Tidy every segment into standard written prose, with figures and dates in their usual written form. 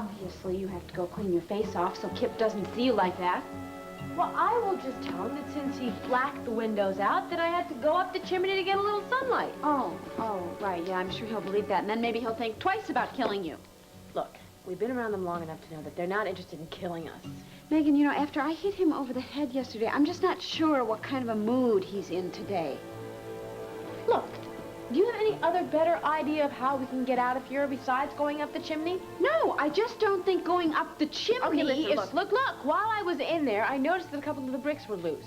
obviously you have to go clean your face off so Kip doesn't see you like that. Well, I will just tell him that since he blacked the windows out, that I had to go up the chimney to get a little sunlight. Oh, right, yeah, I'm sure he'll believe that, and then maybe he'll think twice about killing you. Look, we've been around them long enough to know that they're not interested in killing us. Megan, you know, after I hit him over the head yesterday, I'm just not sure what kind of a mood he's in today. Look, do you have any other better idea of how we can get out of here besides going up the chimney? No, I just don't think going up the chimney Okay, listen, is... look. While I was in there, I noticed that a couple of the bricks were loose.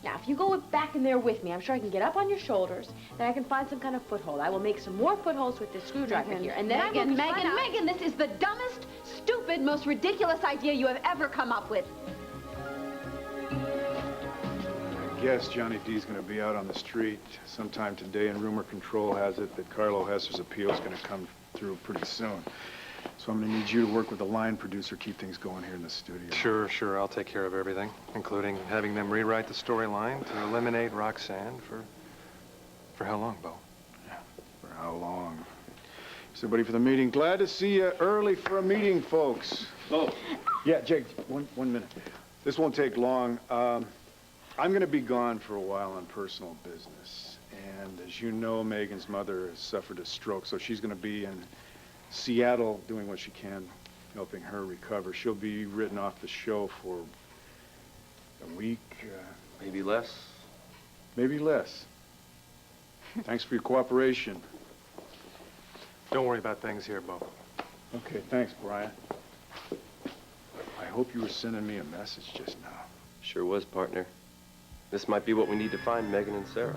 Now, if you go back in there with me, I'm sure I can get up on your shoulders, then I can find some kind of foothold. I will make some more footholds with this screwdriver here, and then Megan, this is the dumbest, stupid, most ridiculous idea you have ever come up with. I guess Johnny D's going to be out on the street sometime today, and rumor control has it that Carlo Hesser's appeal is going to come through pretty soon. So I'm going to need you to work with the line producer, keep things going here in the studio. Sure. I'll take care of everything, including having them rewrite the storyline to eliminate Roxanne for how long, Bo? Yeah, for how long? Is everybody for the meeting? Glad to see you early for a meeting, folks. Oh. Yeah, Jake, one minute. This won't take long. I'm going to be gone for a while on personal business. And as you know, Megan's mother has suffered a stroke, so she's going to be in Seattle doing what she can, helping her recover. She'll be written off the show for a week. Maybe less. Maybe less. Thanks for your cooperation. Don't worry about things here, Bo. Okay, thanks, Brian. I hope you were sending me a message just now. Sure was, partner. This might be what we need to find Megan and Sarah.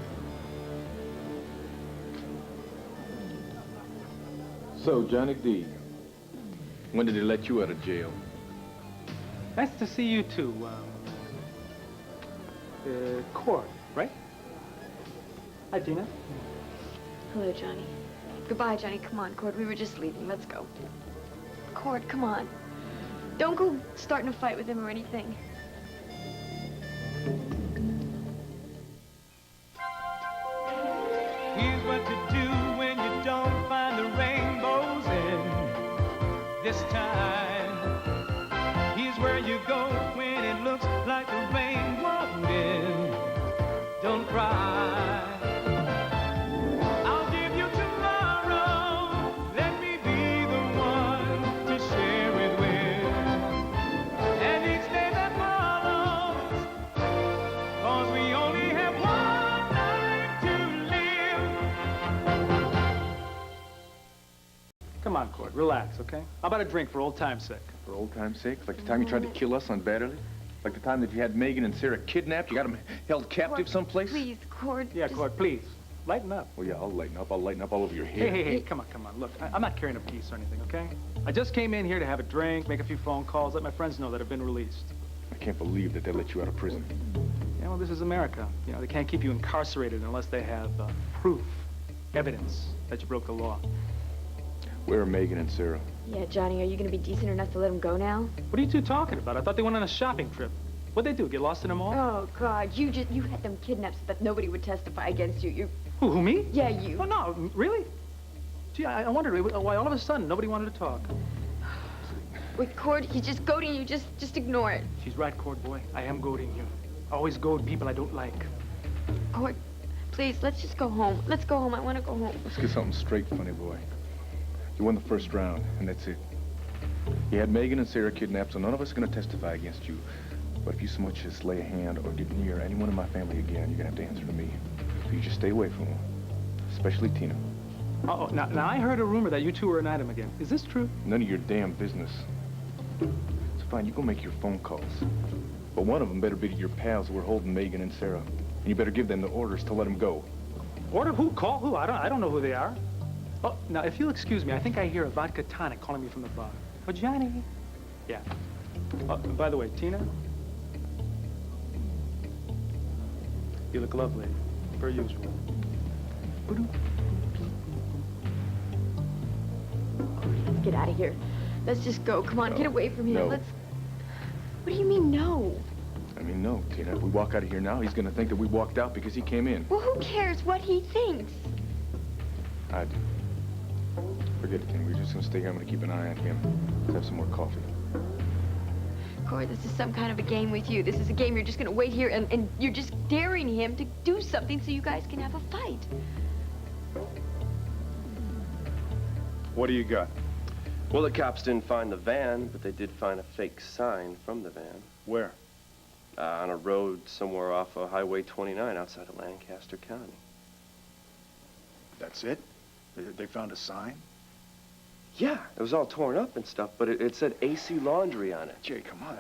So, Johnny D, when did they let you out of jail? Nice to see you too. Cord, right? Hi, Tina. Hello, Johnny. Goodbye, Johnny. Come on, Cord. We were just leaving. Let's go. Cord, come on. Don't go starting a fight with him or anything. Here's what to do when you don't find the rainbows in this time. Here's where you go when it looks like the rain won't end. Don't cry. I'll give you tomorrow. Let me be the one to share it with. And each day that follows, 'cause we only have one night to live. Come on, Cord. Relax, okay? How about a drink for old time's sake? For old time's sake? Like the time you tried to kill us on Batterley? Like the time that you had Megan and Sarah kidnapped? You got them held captive Cord, someplace? Please, Cord. Yeah, Cord, please. Lighten up. Well, yeah, I'll lighten up. I'll lighten up all over your head. Hey, come on. Look, I'm not carrying a piece or anything, okay? I just came in here to have a drink, make a few phone calls, let my friends know that I've been released. I can't believe that they let you out of prison. Yeah, well, this is America. You know, they can't keep you incarcerated unless they have proof, evidence that you broke the law. Where are Megan and Sarah? Yeah, Johnny, are you going to be decent enough to let him go now? What are you two talking about? I thought they went on a shopping trip. What'd they do, get lost in a mall? Oh, God, you had them kidnapped so that nobody would testify against you. Who, me? Yeah, you. Oh, no, really? Gee, I wondered why all of a sudden nobody wanted to talk. Wait, Cord, he's just goading you. Just ignore it. She's right, Cord boy. I am goading you. I always goad people I don't like. Cord, please, let's just go home. Let's go home. I want to go home. Let's get something straight, funny boy. You won the first round, and that's it. You had Megan and Sarah kidnapped, so none of us are going to testify against you. But if you so much as lay a hand or get near anyone in my family again, you're going to have to answer to me. So you just stay away from them, especially Tina. Uh-oh, now I heard a rumor that you two were an item again. Is this true? None of your damn business. So fine, you go make your phone calls. But one of them better be to your pals who are holding Megan and Sarah. And you better give them the orders to let them go. Order who? Call who? I don't know who they are. Oh, now, if you'll excuse me, I think I hear a vodka tonic calling me from the bar. Oh, Johnny. Yeah. Oh, by the way, Tina. You look lovely, per usual. Let's get out of here. Let's just go. Come on, No. get away from here. No. Let's... What do you mean, no? I mean, no, Tina. If we walk out of here now, he's going to think that we walked out because he came in. Well, who cares what he thinks? I do. Forget it, Kenny. We're just gonna stay here. I'm gonna keep an eye on him. Let's have some more coffee. Cord, this is some kind of a game with you. This is a game you're just gonna wait here and you're just daring him to do something so you guys can have a fight. What do you got? Well, the cops didn't find the van, but they did find a fake sign from the van. Where? On a road somewhere off of Highway 29 outside of Lancaster County. That's it? They found a sign? Yeah, it was all torn up and stuff, but it said AC Laundry on it. Jay, come on.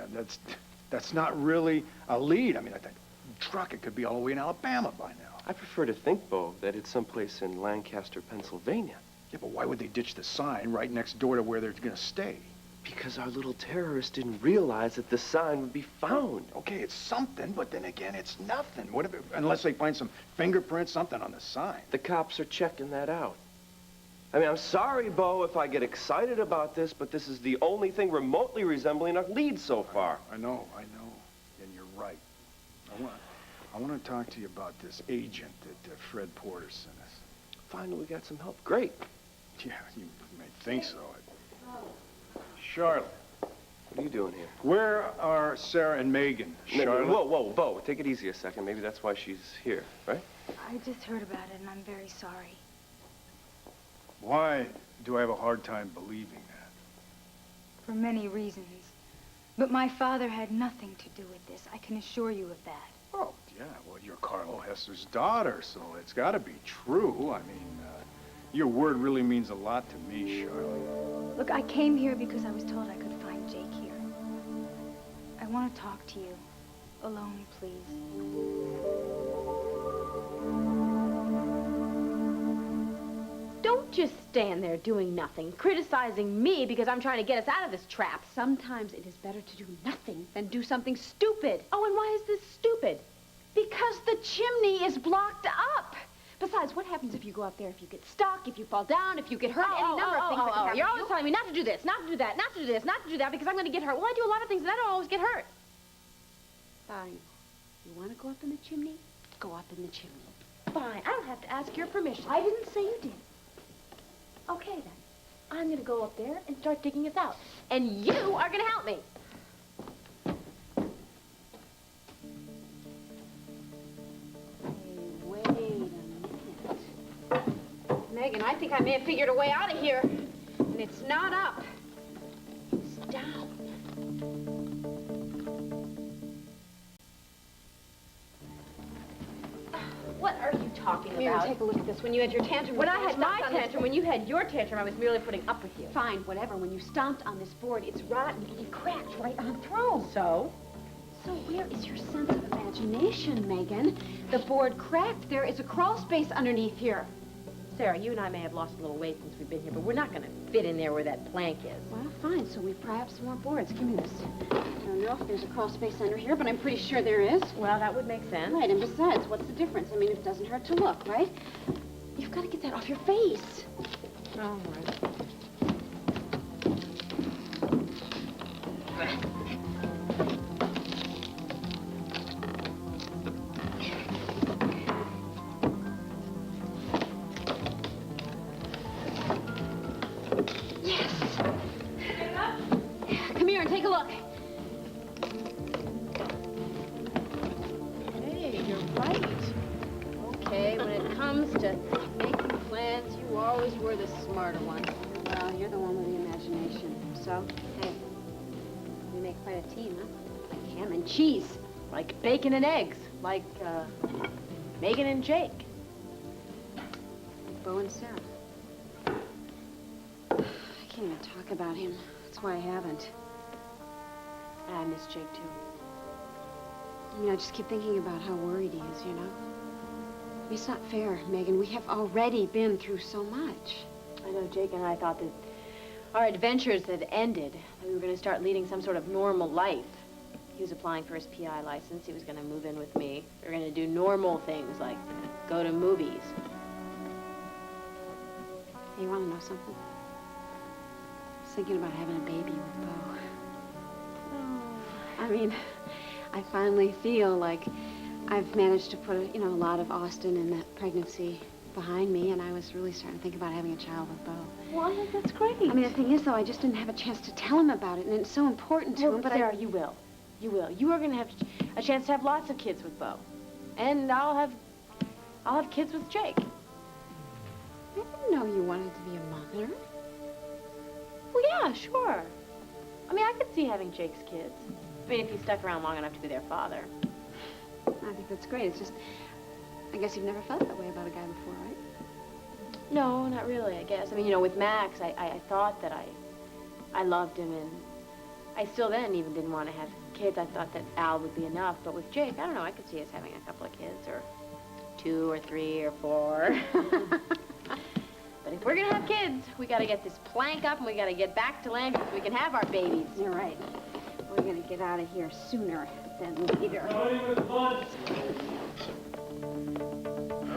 That's not really a lead. I mean, that truck, it could be all the way in Alabama by now. I prefer to think, Bo, that it's someplace in Lancaster, Pennsylvania. Yeah, but why would they ditch the sign right next door to where they're gonna stay? Because our little terrorist didn't realize that the sign would be found. Okay, it's something, but then again, it's nothing. What if unless they find some fingerprints, something on the sign. The cops are checking that out. I mean, I'm sorry, Bo, if I get excited about this, but this is the only thing remotely resembling a lead so far. I know, and you're right. I want to talk to you about this agent that Fred Porter sent us. Finally, we got some help. Great. Yeah, you may think so. Charlotte. What are you doing here? Where are Sarah and Megan? Charlotte? Whoa, Bo, take it easy a second. Maybe that's why she's here, right? I just heard about it, and I'm very sorry. Why do I have a hard time believing that? For many reasons. But my father had nothing to do with this. I can assure you of that. Oh, yeah, well, you're Carlo Hesser's daughter, so it's got to be true. I mean, your word really means a lot to me, Charlotte. Look, I came here because I was told I could find Jake here. I want to talk to you. Alone, please. Don't just stand there doing nothing, criticizing me because I'm trying to get us out of this trap. Sometimes it is better to do nothing than do something stupid. Oh, and why is this stupid? Because the chimney is blocked up. Besides, what happens if you go up there, if you get stuck, if you fall down, if you get hurt, any number of things that can happen. You're always telling me not to do this, not to do that, not to do this, not to do that, because I'm going to get hurt. Well, I do a lot of things, and I don't always get hurt. Fine. You want to go up in the chimney? Go up in the chimney. Fine. I don't have to ask your permission. I didn't say you did. Okay, then. I'm going to go up there and start digging us out. And you are going to help me. Hey, wait a minute. Megan, I think I may have figured a way out of here. And it's not up. It's down. What are you talking Come here and about? take a look at this. When you had your tantrum... When I you had my stomped on this- tantrum, when you had your tantrum, I was merely putting up with you. Fine, whatever. When you stomped on this board, it's rotten. It cracked right on through. So? So where is your sense of imagination, Megan? The board cracked. There is a crawl space underneath here. Sarah, you and I may have lost a little weight since we've been here, but we're not going to fit in there where that plank is. Well, fine. So we pry up some more boards. Give me this. I don't know if there's a crawl space under here, but I'm pretty sure there is. Well, that would make sense. Right, and besides, what's the difference? I mean, it doesn't hurt to look, right? You've got to get that off your face. All right. Come here and take a look. Hey, you're right. Okay, when it comes to making plans, you always were the smarter one. Well, you're the one with the imagination. So, hey, we make quite a team, huh? Like ham and cheese. Like bacon and eggs. Like, Megan and Jake. Like Bo and Sarah. I can't even talk about him. That's why I haven't. I miss Jake, too. I mean, I just keep thinking about how worried he is, you know? I mean, it's not fair, Megan. We have already been through so much. I know Jake and I thought that our adventures had ended, that we were going to start leading some sort of normal life. He was applying for his PI license. He was going to move in with me. We were going to do normal things like go to movies. Hey, you want to know something? I was thinking about having a baby with Bo. I mean, I finally feel like I've managed to put, a lot of Austin in that pregnancy. behind me, and I was really starting to think about having a child with Bo. Well, I think that's great. I mean, the thing is, though, I just didn't have a chance to tell him about it, and it's so important to him, but Sarah, you will. You will. You are going to have a chance to have lots of kids with Bo. And I'll have kids with Jake. I didn't know you wanted to be a mother. Well, yeah, sure. I mean, I could see having Jake's kids. I mean, if he stuck around long enough to be their father. I think that's great. It's just, I guess you've never felt that way about a guy before, right? No, not really, I guess. I mean, you know, with Max, I thought that I loved him, and I still then even didn't want to have kids. I thought that Al would be enough. But with Jake, I don't know, I could see us having a couple of kids, or 2 or 3 or 4. But if we're going to have kids, we got to get this plank up, and we got to get back to land so we can have our babies. You're right. We're going to get out of here sooner than later.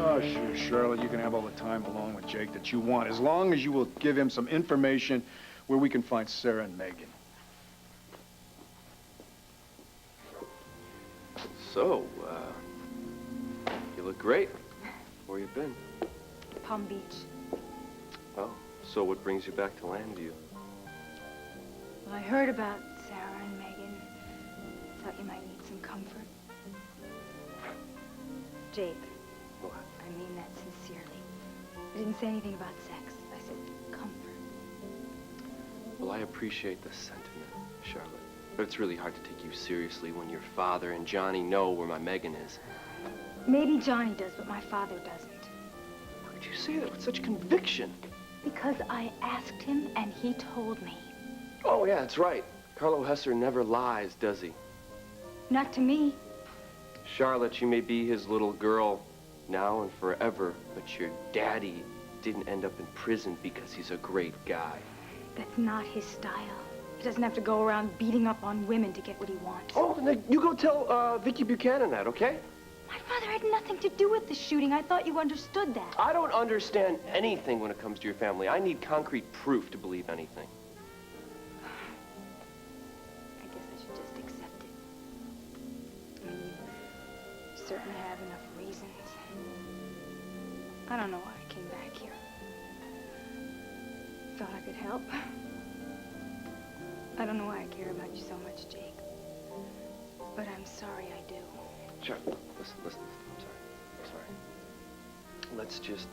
Oh, sure, Charlotte, you can have all the time alone with Jake that you want, as long as you will give him some information where we can find Sarah and Megan. So, you look great. Where you been? Palm Beach. Oh, so what brings you back to Landview? Well, I heard about Sarah and Megan. Thought you might need some comfort. Jake. What? I mean that sincerely. I didn't say anything about sex. I said comfort. Well, I appreciate the sentiment, Charlotte. But it's really hard to take you seriously when your father and Johnny know where my Megan is. Maybe Johnny does, but my father doesn't. Why would you say that with such conviction? Because I asked him and he told me. Oh, yeah, that's right. Carlo Hesser never lies, does he? Not to me. Charlotte, you may be his little girl now and forever, but your daddy didn't end up in prison because he's a great guy. That's not his style. He doesn't have to go around beating up on women to get what he wants. Oh, then you go tell Vicky Buchanan that, okay? My father had nothing to do with the shooting. I thought you understood that. I don't understand anything when it comes to your family. I need concrete proof to believe anything. I guess I should just accept it. I mean, you certainly have enough reasons. I don't know why I came back here. Thought I could help. I don't know why I care about you so much, Jake. But I'm sorry I do. Sure. Listen. I'm sorry. Let's just,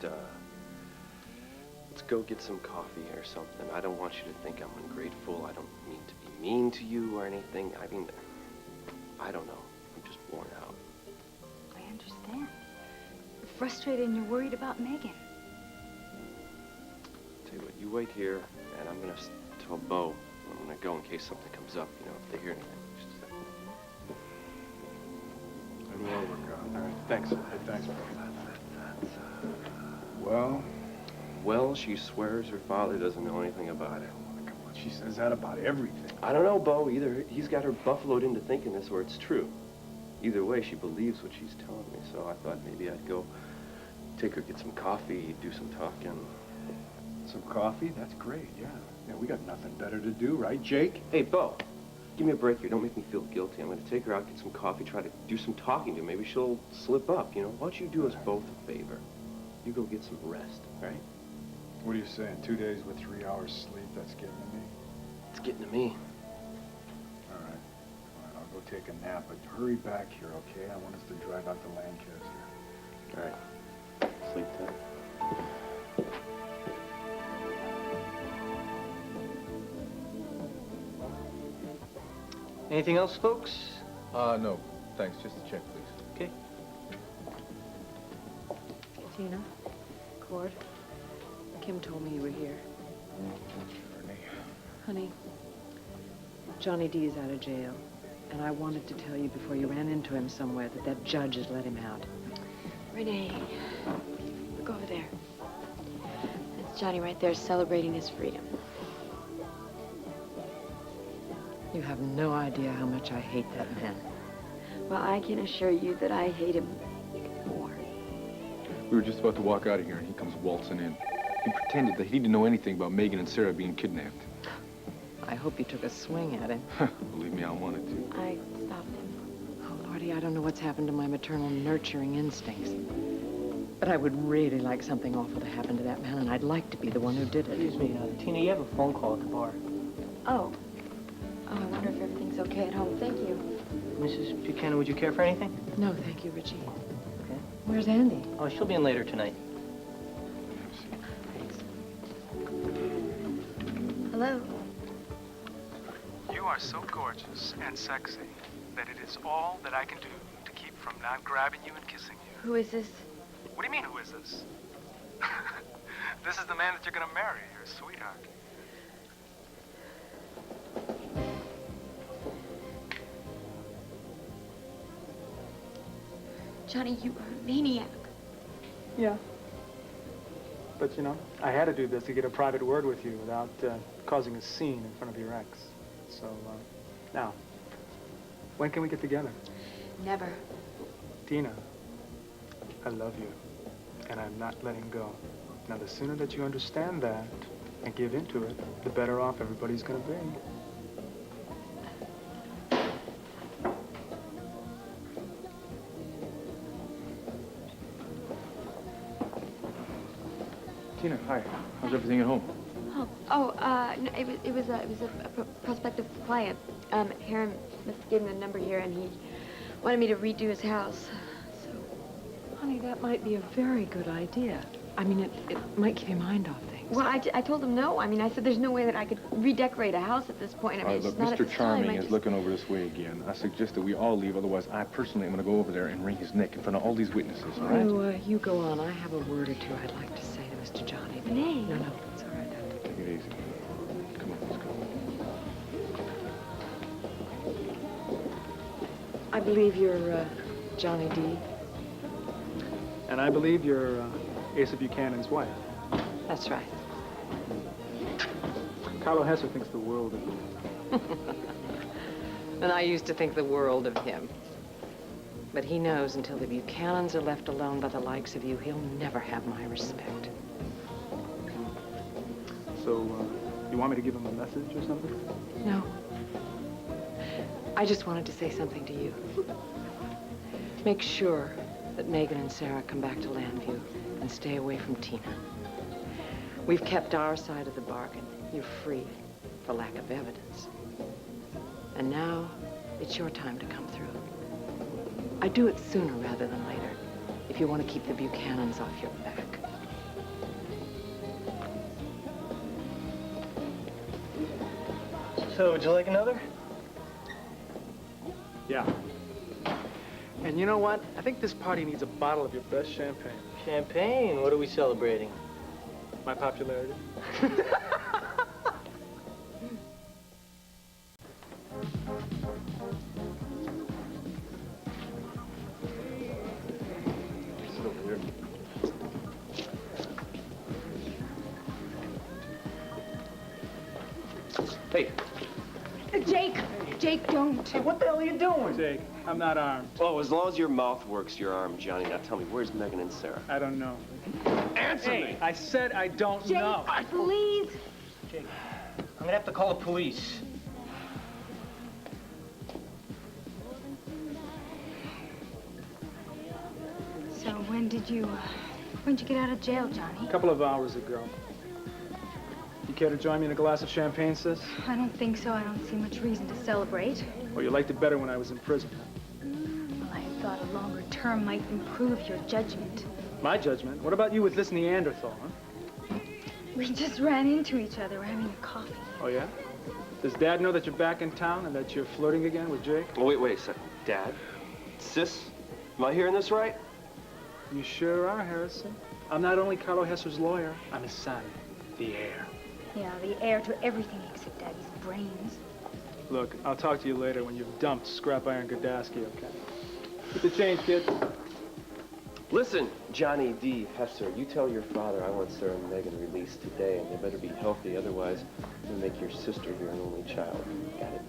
let's go get some coffee or something. I don't want you to think I'm ungrateful. I don't mean to be mean to you or anything. I mean, I don't know. I'm just worn out. I understand. You're frustrated and you're worried about Megan. Tell you what, you wait here, and I'm gonna tell Bo I'm gonna go in case something comes up, you know, if they hear anything. Just a second. It'll all work out. All right, thanks. Hey, thanks, bro. Well? Well, she swears her father doesn't know anything about it. Come on, she says that about everything. I don't know, Bo. Either he's got her buffaloed into thinking this, or it's true. Either way, she believes what she's telling me, so I thought maybe I'd go take her, get some coffee, do some talking. Some coffee? That's great, yeah. Yeah, we got nothing better to do, right, Jake? Hey, Bo, give me a break here. Don't make me feel guilty. I'm going to take her out, get some coffee, try to do some talking to her. Maybe she'll slip up, you know? Why don't you do us both a favor? You go get some rest, all right? What are you saying, 2 days with 3 hours sleep? That's getting to me? It's getting to me. All right. I'll go take a nap, but hurry back here, okay? I want us to drive out to Lancaster. All right. Sleep tight. Anything else, folks? No. Thanks. Just a check, please. Okay. Tina, Cord, Kim told me you were here. Honey, Johnny D is out of jail, and I wanted to tell you before you ran into him somewhere that judge has let him out. Renee, look over there. That's Johnny right there celebrating his freedom. You have no idea how much I hate that man. Well, I can assure you that I hate him more. We were just about to walk out of here, and he comes waltzing in. He pretended that he didn't know anything about Megan and Sarah being kidnapped. I hope you took a swing at him. Believe me, I wanted to. I stopped him. Oh, Lordy, I don't know what's happened to my maternal nurturing instincts. But I would really like something awful to happen to that man, and I'd like to be the one who did it. Excuse me, Tina, you have a phone call at the bar. Oh. Oh, I wonder if everything's okay at home. Thank you. Mrs. Buchanan, would you care for anything? No, thank you, Richie. Okay. Where's Andy? Oh, she'll be in later tonight. Hello. You are so gorgeous and sexy that it is all that I can do to keep from not grabbing you and kissing you. Who is this? What do you mean, who is this? This is the man that you're gonna marry, your sweetheart. Johnny, you are a maniac. Yeah. But, you know, I had to do this to get a private word with you without causing a scene in front of your ex. So, now, when can we get together? Never. Tina, I love you, and I'm not letting go. Now, the sooner that you understand that and give into it, the better off everybody's gonna be. Tina, hi. How's everything at home? No, it was a prospective client. Harry gave him the number here, and he wanted me to redo his house. So, Honey, that might be a very good idea. I mean, it might keep your mind off things. well, I told him no. I mean, I said there's no way that I could redecorate a house at this point. I mean, it's Look, just not at Mr. this time. Charming is looking over this way again. I suggest that we all leave, otherwise I personally am going to go over there and wring his neck in front of all these witnesses, all right? Oh, you go on. I have a word or two I'd like to say to Mr. Johnny. But Nay. No, it's all right. Take it easy. Come on, let's go. I believe you're Johnny D. And I believe you're Asa Buchanan's wife. That's right. Carlo Hesser thinks the world of you. And I used to think the world of him. But he knows until the Buchanans are left alone by the likes of you, he'll never have my respect. So, you want me to give him a message or something? No. I just wanted to say something to you. Make sure that Megan and Sarah come back to Landview and stay away from Tina. We've kept our side of the bargain. You're free for lack of evidence. And now, it's your time to come through. I'd do it sooner rather than later, if you want to keep the Buchanans off your back. So, would you like another? Yeah. And you know what? I think this party needs a bottle of your best champagne. Champagne? What are we celebrating? My popularity. Sit over here. Hey. Jake, don't. Hey, what the hell are you doing? Jake, I'm not armed. Oh, as long as your mouth works, you're armed, Johnny. Now tell me, where's Megan and Sarah? I don't know. Answer Hey, me! I said I don't Jake, know. please. Jake, I'm gonna have to call the police. So when did you get out of jail, Johnny? A couple of hours ago. You care to join me in a glass of champagne, sis? I don't think so. I don't see much reason to celebrate. Well, you liked it better when I was in prison. Well, I had thought a longer term might improve your judgment. My judgment? What about you with this Neanderthal, huh? We just ran into each other. We're having a coffee. Oh, yeah? Does Dad know that you're back in town and that you're flirting again with Jake? Oh, wait a second. Dad? Sis? Am I hearing this right? You sure are, Harrison. I'm not only Carlo Hesser's lawyer, I'm his son, the heir. Yeah, the heir to everything except Daddy's brains. Look, I'll talk to you later when you've dumped Scrap Iron Gadaski, okay? Get the change, kid. Listen, Johnny D. Hesser, you tell your father I want Sarah and Megan released today, and they better be healthy, otherwise you'll make your sister your only child. Got it?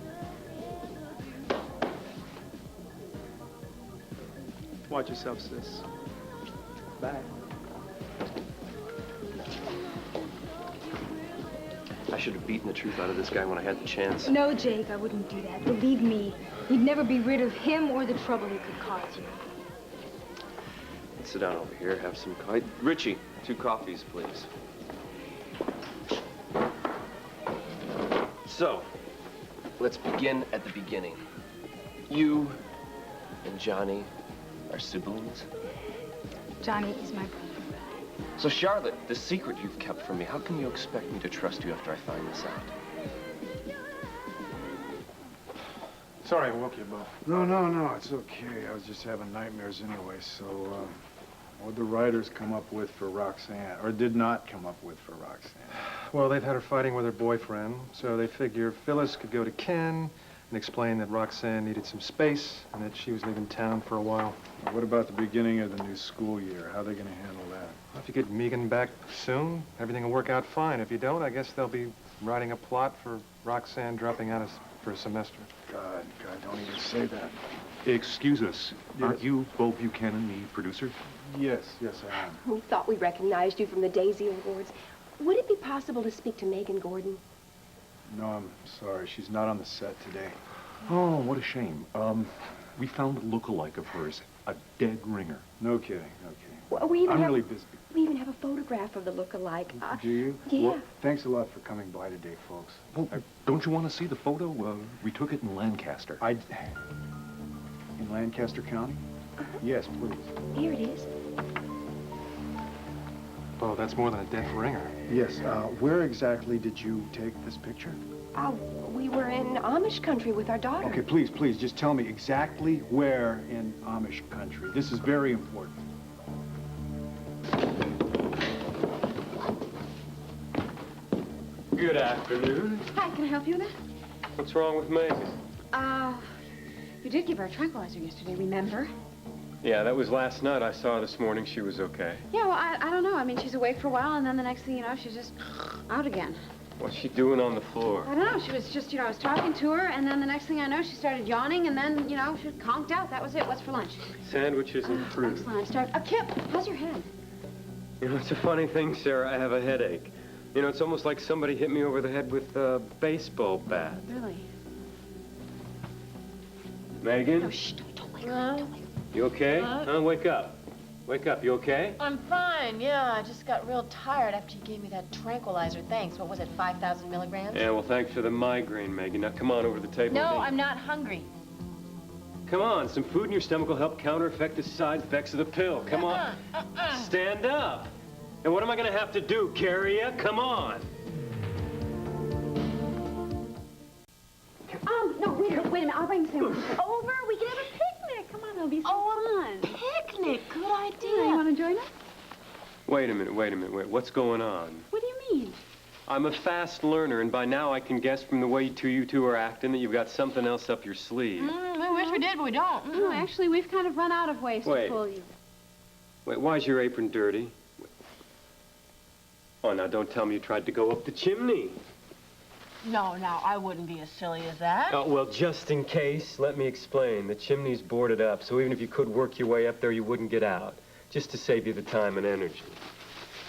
Watch yourself, sis. Bye. I should have beaten the truth out of this guy when I had the chance. No, Jake, I wouldn't do that. Believe me, you'd never be rid of him or the trouble he could cause you. sit down over here, have some coffee. Richie, 2 coffees, please. So, let's begin at the beginning. You and Johnny are siblings? Johnny is my brother. So, Charlotte, the secret you've kept from me, how can you expect me to trust you after I find this out? Sorry I woke you, Bo. No, it's okay. I was just having nightmares anyway, so, what'd the writers come up with for Roxanne? Or did not come up with for Roxanne? Well, they've had her fighting with her boyfriend, so they figure Phyllis could go to Ken and explain that Roxanne needed some space and that she was leaving town for a while. Well, what about the beginning of the new school year? How are they going to handle that? Well, if you get Megan back soon, everything will work out fine. If you don't, I guess they'll be writing a plot for Roxanne dropping out for a semester. God, don't even say that. Excuse us. Yes. Aren't you Bo Buchanan, the producer? Yes, I am. We thought we recognized you from the Daisy Awards. Would it be possible to speak to Megan Gordon? No, I'm sorry. She's not on the set today. Oh, what a shame. We found a look-alike of hers, a dead ringer. No kidding. Well, I'm really busy. We even have a photograph of the look-alike. Do you? Yeah. Well, thanks a lot for coming by today, folks. Well, don't you want to see the photo? We took it in Lancaster. In Lancaster County? Yes, please. Here it is. Bo, that's more than a dead ringer. Yes, where exactly did you take this picture? We were in Amish country with our daughter. Okay, please, just tell me exactly where in Amish country. This is very important. Good afternoon. Hi, can I help you with What's wrong with Megan? that? You did give her a tranquilizer yesterday, remember? Yeah, that was last night. I saw her this morning. She was okay. Yeah, well, I don't know. I mean, she's awake for a while, and then the next thing you know, she's just out again. What's she doing on the floor? I don't know. She was just, I was talking to her, and then the next thing I know, she started yawning, and then, she conked out. That was it. What's for lunch? Sandwiches and fruit. Excellent. I started. Kip, how's your head? It's a funny thing, Sarah. I have a headache. It's almost like somebody hit me over the head with a baseball bat. Really? Megan? No, shh, don't wake her. Don't wake her. You okay? Huh? Wake up. Wake up. You okay? I'm fine, yeah. I just got real tired after you gave me that tranquilizer. Thanks. What was it, 5,000 milligrams? Yeah, well, thanks for the migraine, Megan. Now, come on over to the table. No, I'm not hungry. Come on. Some food in your stomach will help counteract the side effects of the pill. Come on. Stand up. And what am I going to have to do? Carry you? Come on. No, wait a minute. I'll bring the sandwiches over. We can have a picnic. Come on, it'll be so fun. Picnic. Good idea. Yeah, you want to join us? Wait a minute. What's going on? What do you mean? I'm a fast learner, and by now I can guess from the way you two are acting that you've got something else up your sleeve. We wish we did, but we don't. No, actually, we've kind of run out of ways to fool you. Wait, why's your apron dirty? Oh, now don't tell me you tried to go up the chimney. No, I wouldn't be as silly as that. Oh, well, just in case, let me explain. The chimney's boarded up, so even if you could work your way up there, you wouldn't get out. Just to save you the time and energy.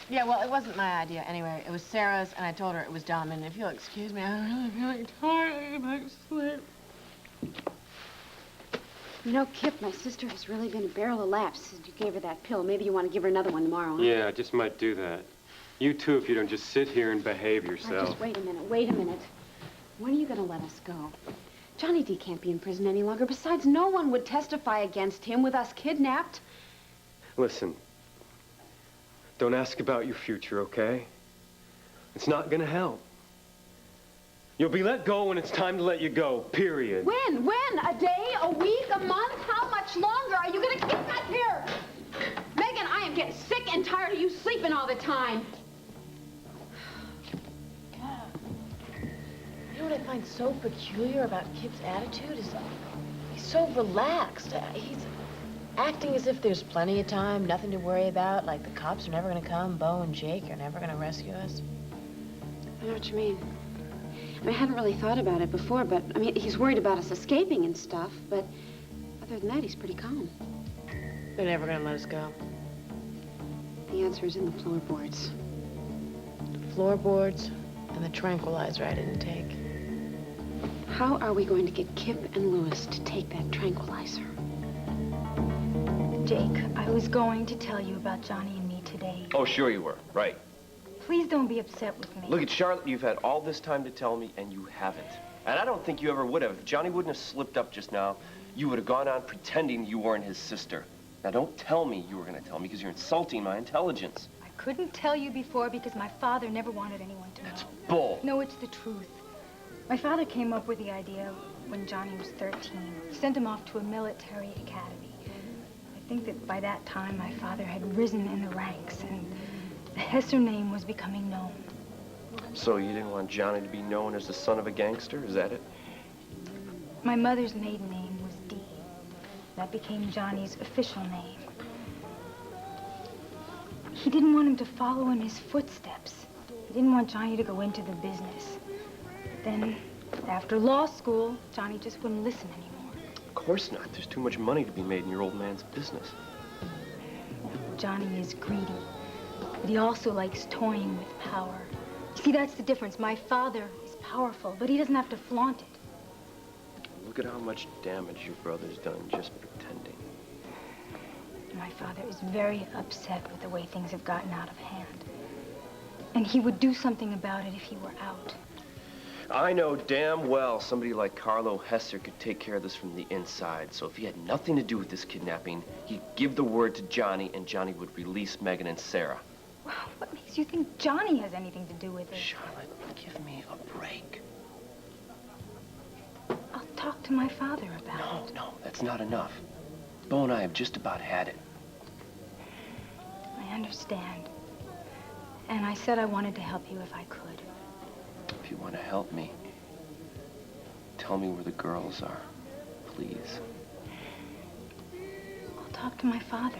Yeah, well, it wasn't my idea anyway. It was Sarah's, and I told her it was dumb. And if you'll excuse me, I really feel like tired. I get back to sleep. Kip, my sister has really been a barrel of laughs since you gave her that pill. Maybe you want to give her another one tomorrow, huh? Yeah, I just might do that. You too, if you don't just sit here and behave yourself. Just wait a minute. When are you going to let us go? Johnny D can't be in prison any longer. Besides, no one would testify against him with us kidnapped. Listen, don't ask about your future, okay? It's not gonna help. You'll be let go when it's time to let you go, period. When? A day? A week? A month? How much longer are you going to keep us here? Megan, I am getting sick and tired of you sleeping all the time. You know what I find so peculiar about Kip's attitude is he's so relaxed. He's acting as if there's plenty of time, nothing to worry about, like the cops are never going to come, Bo and Jake are never going to rescue us. I know what you mean. I hadn't really thought about it before, but, he's worried about us escaping and stuff, but other than that, he's pretty calm. They're never going to let us go. The answer is in the floorboards. The floorboards and the tranquilizer I didn't take. How are we going to get Kip and Lewis to take that tranquilizer? Jake, I was going to tell you about Johnny and me today. Oh, sure you were. Right. Please don't be upset with me. Look at Charlotte, you've had all this time to tell me, and you haven't. And I don't think you ever would have. If Johnny wouldn't have slipped up just now, you would have gone on pretending you weren't his sister. Now, don't tell me you were going to tell me, because you're insulting my intelligence. I couldn't tell you before because my father never wanted anyone to know. That's bull. No, it's the truth. My father came up with the idea when Johnny was 13. He sent him off to a military academy. I think that by that time, my father had risen in the ranks, and the Hesser name was becoming known. So you didn't want Johnny to be known as the son of a gangster? Is that it? My mother's maiden name was Dee. That became Johnny's official name. He didn't want him to follow in his footsteps. He didn't want Johnny to go into the business. Then, after law school, Johnny just wouldn't listen anymore. Of course not. There's too much money to be made in your old man's business. Johnny is greedy, but he also likes toying with power. You see, that's the difference. My father is powerful, but he doesn't have to flaunt it. Look at how much damage your brother's done just pretending. My father is very upset with the way things have gotten out of hand. And he would do something about it if he were out. I know damn well somebody like Carlo Hesser could take care of this from the inside. So if he had nothing to do with this kidnapping, he'd give the word to Johnny, and Johnny would release Megan and Sarah. Wow, what makes you think Johnny has anything to do with it? Charlotte, give me a break. I'll talk to my father about it. No, that's not enough. Bo and I have just about had it. I understand. And I said I wanted to help you if I could. If you want to help me, tell me where the girls are, please. I'll talk to my father.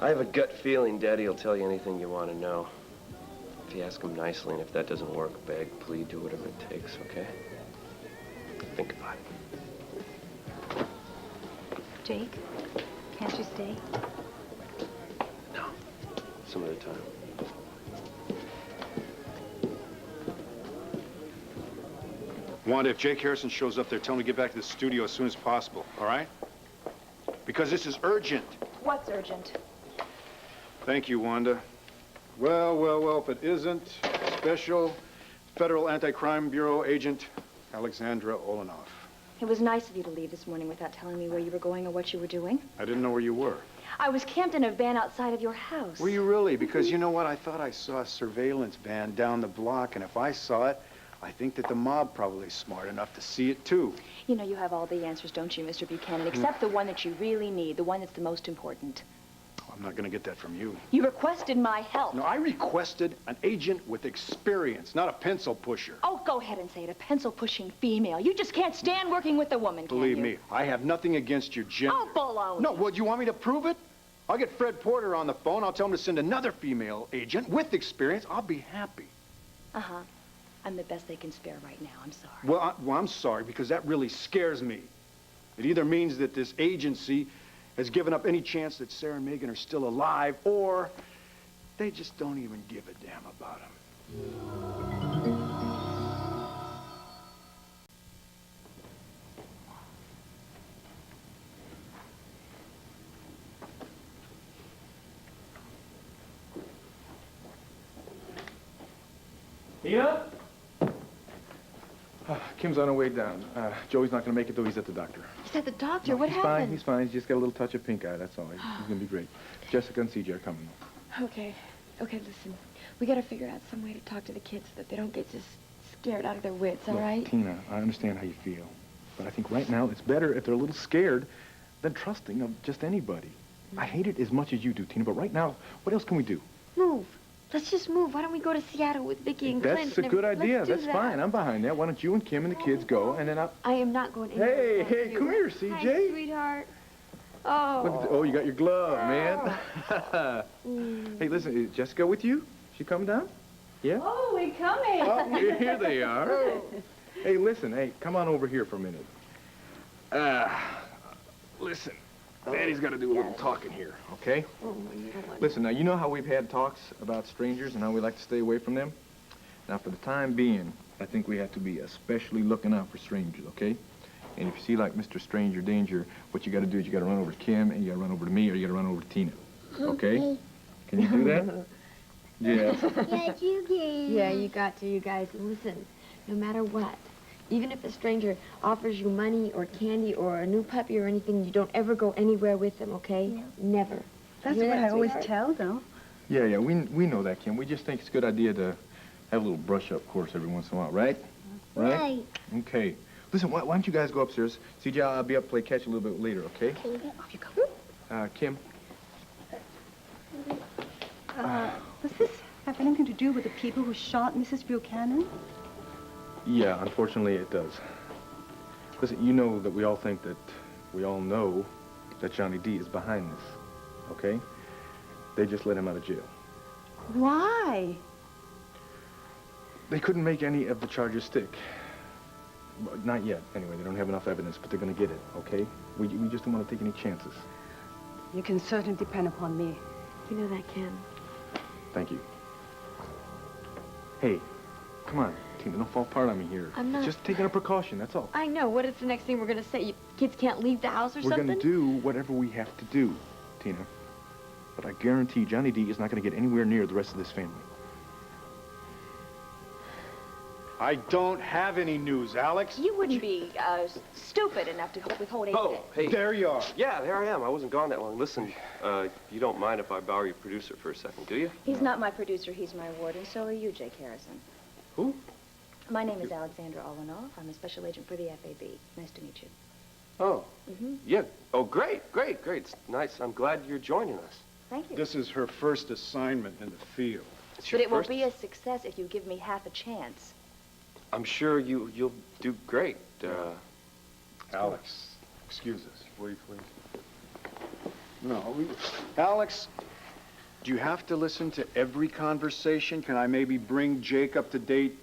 I have a gut feeling Daddy will tell you anything you want to know. If you ask him nicely, and if that doesn't work, beg, plead, do whatever it takes, okay? Think about it. Jake, can't you stay? No, some other time. Wanda, if Jake Harrison shows up there, tell him to get back to the studio as soon as possible, all right? Because this is urgent. What's urgent? Thank you, Wanda. Well, if it isn't Special Federal Anti-Crime Bureau Agent Alexandra Olenoff. It was nice of you to leave this morning without telling me where you were going or what you were doing. I didn't know where you were. I was camped in a van outside of your house. Were you really? Because you know what? I thought I saw a surveillance van down the block, and if I saw it, I think that the mob probably is smart enough to see it, too. You know you have all the answers, don't you, Mr. Buchanan, except the one that you really need, the one that's the most important. I'm not going to get that from you. You requested my help. No, I requested an agent with experience, not a pencil pusher. Oh, go ahead and say it, a pencil-pushing female. You just can't stand working with a woman, can you? Believe me, I have nothing against your gender. Oh, baloney. No, well, do you want me to prove it? I'll get Fred Porter on the phone. I'll tell him to send another female agent with experience. I'll be happy. Uh-huh. I'm the best they can spare right now. I'm sorry. Well, I'm sorry, because that really scares me. It either means that this agency has given up any chance that Sarah and Megan are still alive, or they just don't even give a damn about them. Tina? Kim's on her way down. Joey's not going to make it, though. He's at the doctor. He's at the doctor? No, What he's happened? Fine. He's fine. He's just got a little touch of pink eye. That's all. He's going to be great. Jessica and CJ are coming. Okay, listen. We gotta figure out some way to talk to the kids so that they don't get just scared out of their wits, all Look, right? Tina, I understand how you feel. But I think right now it's better if they're a little scared than trusting of just anybody. I hate it as much as you do, Tina, but right now, what else can we do? Move. Let's just move. Why don't we go to Seattle with Vicky and Clint? That's a good idea. That's fine. I'm behind that. Why don't you and Kim and the kids go, and then I'll... I am not going anywhere. Hey, without hey, you. come here, CJ. Hi, sweetheart. Oh. Look at oh, you got your glove, man. Hey, listen, is Jessica with you? She come down? Yeah? Oh, we coming. Oh, here they are. Hey, listen, hey, come on over here for a minute. Listen, Daddy's got to do a little talking here, okay? Listen, now, you know how we've had talks about strangers and how we like to stay away from them? Now, for the time being, I think we have to be especially looking out for strangers, okay? And if you see, like, Mr. Stranger Danger, what you got to do is you got to run over to Kim, and you got to run over to me, or you got to run over to Tina. Okay? Can you do that? Yeah. Yes, you can. Yeah, you got to, you guys. Listen, no matter what, even if a stranger offers you money or candy or a new puppy or anything, you don't ever go anywhere with them, okay? No. Never. That's You hear what that, I always sweetheart? tell them. Yeah, we know that, Kim. We just think it's a good idea to have a little brush-up course every once in a while, right? Right? Okay. Listen, why don't you guys go upstairs? CJ, I'll be up to play catch a little bit later, okay? Off you go. Kim? Does this have anything to do with the people who shot Mrs. Buchanan? Yeah, unfortunately it does. Listen, you know that we all know that Johnny D is behind this, okay? They just let him out of jail. Why? They couldn't make any of the charges stick. Well, not yet, anyway. They don't have enough evidence, but they're gonna get it, okay? We just don't want to take any chances. You can certainly depend upon me. You know that, Ken. Thank you. Hey, come on, Tina, don't fall apart on me here. I'm not. Just taking a precaution, that's all. I know. What is the next thing we're going to say? You kids can't leave the house or We're something? gonna do whatever we have to do, Tina. But I guarantee Johnny D is not gonna get anywhere near the rest of this family. I don't have any news, Alex. You wouldn't be stupid enough to withhold evidence. Oh, hey. There you are. Yeah, there I am. I wasn't gone that long. Listen, you don't mind if I borrow your producer for a second, do you? He's not my producer, he's my warden. So are you, Jake Harrison. Who? My name is Alexandra Oltl. I'm a special agent for the FAB. Nice to meet you. Oh. Yeah. Oh, great. It's nice. I'm glad you're joining us. Thank you. This is her first assignment in the field. But it will be a success if you give me half a chance. I'm sure you'll do great. Alex, excuse us, will you please? No, Alex, do you have to listen to every conversation? Can I maybe bring Jake up to date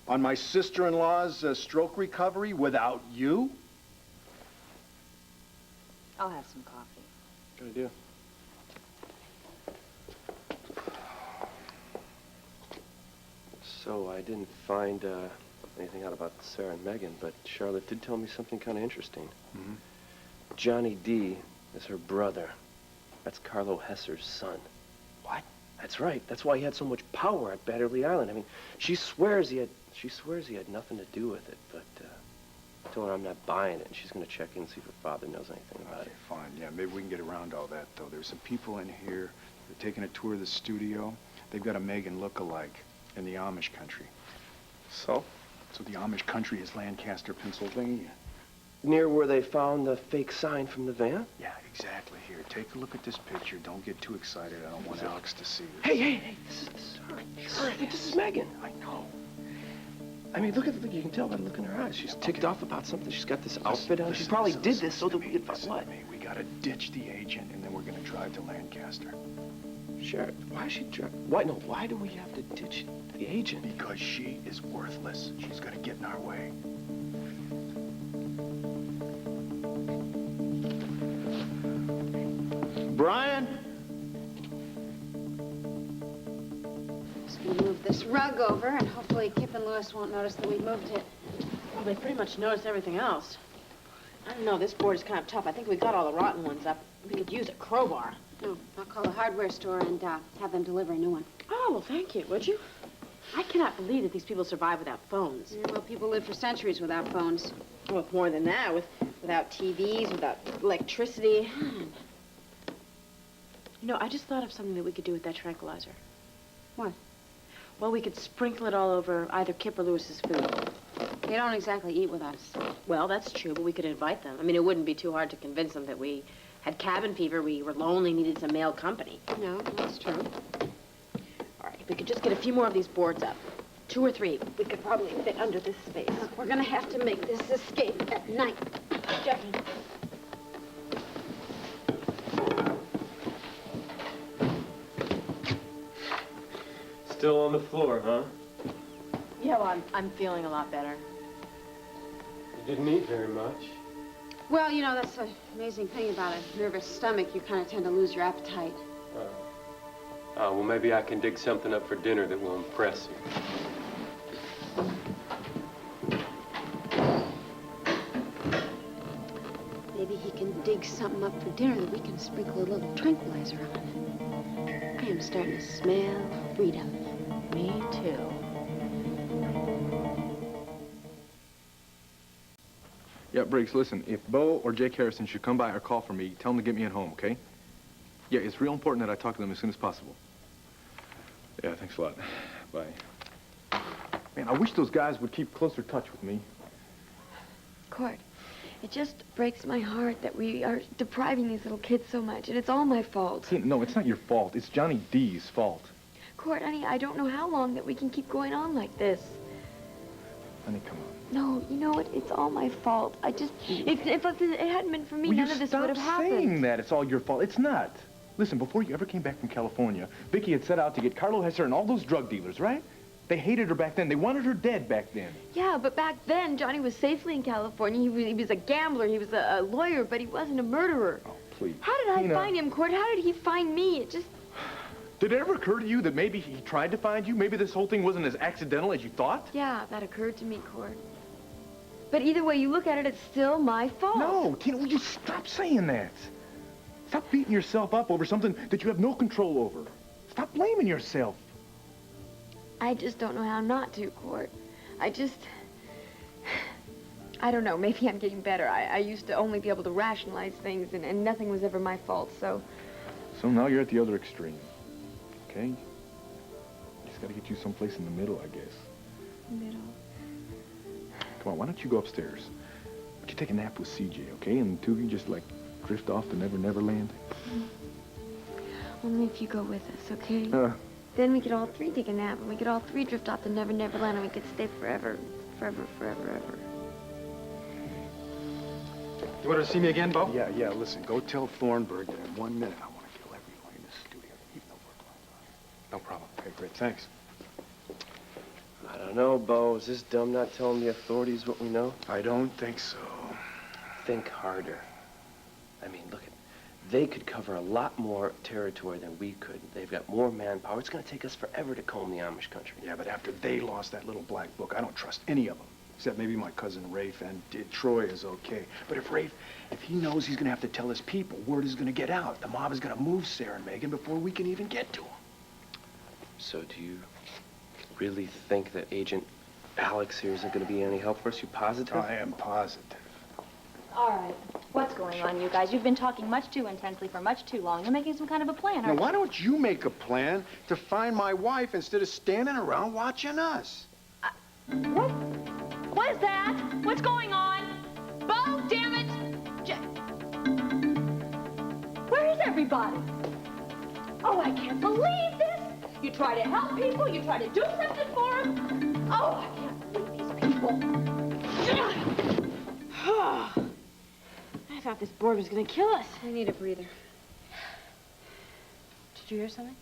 on my sister-in-law's stroke recovery without you? I'll have some coffee. Good idea. So I didn't find anything out about Sarah and Megan, but Charlotte did tell me something kind of interesting. Johnny D is her brother. That's Carlo Hesser's son. What? That's right. That's why he had so much power at Batterley Island. I mean, she swears he had nothing to do with it, but I told her I'm not buying it, and she's going to check in and see if her father knows anything about it. Fine, yeah, maybe we can get around all that, though. There's some people in here, they're taking a tour of the studio. They've got a Megan look-alike in the Amish country. So? So the Amish country is Lancaster, Pennsylvania. Near where they found the fake sign from the van? Yeah, exactly. Here, take a look at this picture. Don't get too excited. I don't want Alex to see it. Hey, this is her. Sure, this is Megan. I know. I mean, look, you can tell by the look in her eyes. She's ticked off about something. She's got this outfit on. She probably did this so that we could find what? We gotta ditch the agent, and then we're gonna drive to Lancaster. Sure. Why is she why do we have to ditch the agent? Because she is worthless. She's gonna get in our way. Brian? Just gonna move this rug over, and hopefully Kip and Lewis won't notice that we moved it. Well, they pretty much noticed everything else. I don't know, this board is kind of tough. I think we got all the rotten ones up. We could use a crowbar. No, I'll call the hardware store and have them deliver a new one. Oh, well, thank you, would you? I cannot believe that these people survive without phones. Yeah, well, people live for centuries without phones. Well, more than that, without TVs, without electricity. You know, I just thought of something that we could do with that tranquilizer. What? Well, we could sprinkle it all over either Kip or Lewis's food. They don't exactly eat with us. Well, that's true, but we could invite them. I mean, it wouldn't be too hard to convince them that we had cabin fever, we were lonely, needed some male company. No, that's true. All right, if we could just get a few more of these boards up. 2 or 3. We could probably fit under this space. Look, we're gonna have to make this escape at night. Jackie. Still on the floor, huh? Yeah, well, I'm feeling a lot better. You didn't eat very much. Well, you know, that's the amazing thing about a nervous stomach. You kind of tend to lose your appetite. Oh, well, maybe I can dig something up for dinner that will impress you. dig something up for dinner that we can sprinkle a little tranquilizer on. I am starting to smell freedom. Me too. Yeah, Briggs, listen, if Bo or Jake Harrison should come by or call for me, tell them to get me at home, okay? Yeah, it's real important that I talk to them as soon as possible. Yeah, thanks a lot. Bye. Man, I wish those guys would keep closer touch with me. Court, it just breaks my heart that we are depriving these little kids so much, and it's all my fault. No, it's not your fault. It's Johnny D's fault. Court, honey, I don't know how long that we can keep going on like this. Honey, come on. No, you know what? It's all my fault. If it hadn't been for me, none of this would have happened. Stop saying that. It's all your fault. It's not. Listen, before you ever came back from California, Vicky had set out to get Carlo Hesser and all those drug dealers, right? They hated her back then. They wanted her dead back then. Yeah, but back then, Johnny was safely in California. He was a gambler. He was a lawyer, but he wasn't a murderer. Oh, please. How did I find him, Court? How did he find me? It just... Did it ever occur to you that maybe he tried to find you? Maybe this whole thing wasn't as accidental as you thought? Yeah, that occurred to me, Court. But either way you look at it, it's still my fault. No, Tina, will you stop saying that? Stop beating yourself up over something that you have no control over. Stop blaming yourself. I just don't know how not to, Court. I don't know. Maybe I'm getting better. I used to only be able to rationalize things, and nothing was ever my fault, so... So now you're at the other extreme, okay? Just gotta get you someplace in the middle, I guess. Middle? Come on, why don't you go upstairs? Why don't you take a nap with CJ, okay? And the two of you just, like, drift off to Never Land? Only if you go with us, okay? Then we could all three take a nap, and we could all three drift off to Never Land, and we could stay forever, forever, forever, ever. You want to see me again, Bo? Yeah, listen, go tell Thornburg that in 1 minute I want to kill everyone in the studio, even though we're going on. No problem. Okay, great, thanks. I don't know, Bo. Is this dumb not telling the authorities what we know? I don't think so. Think harder. I mean, look, they could cover a lot more territory than we could. They've got more manpower. It's going to take us forever to comb the Amish country. Yeah, but after they lost that little black book, I don't trust any of them. Except maybe my cousin Rafe, and Troy is okay. But if he knows he's going to have to tell his people, word is going to get out. The mob is going to move Sarah and Megan before we can even get to them. So do you really think that Agent Alex here isn't going to be any help for us? You positive? I am positive. All right. What's going on, you guys? You've been talking much too intensely for much too long. You're making some kind of a plan, Now, aren't you? why don't you make a plan to find my wife instead of standing around watching us? What? What is that? What's going on? Bo, damn it! Where is everybody? Oh, I can't believe this! You try to help people, you try to do something for them. Oh, I can't believe these people. I thought this board was going to kill us. I need a breather. Did you hear something?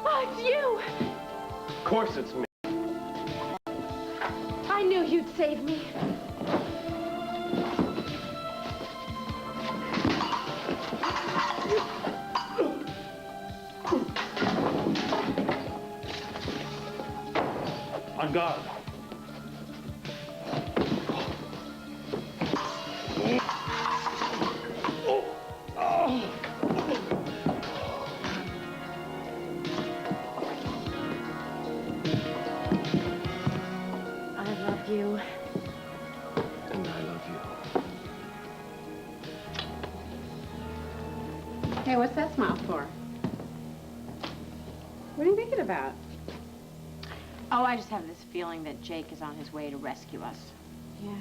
Oh, it's you! Of course it's me. I knew you'd save me. On guard. I love you. And I love you. Hey, what's that smile for? What are you thinking about? Oh, I just have this feeling that Jake is on his way to rescue us. Yeah.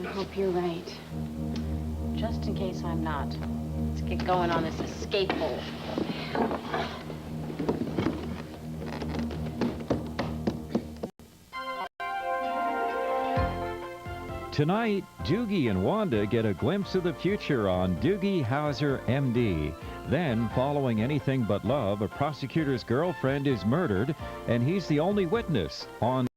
I hope you're right. Just in case I'm not. Let's get going on this escape hole. Tonight, Doogie and Wanda get a glimpse of the future on Doogie Howser, MD. Then, following Anything But Love, a prosecutor's girlfriend is murdered, and he's the only witness on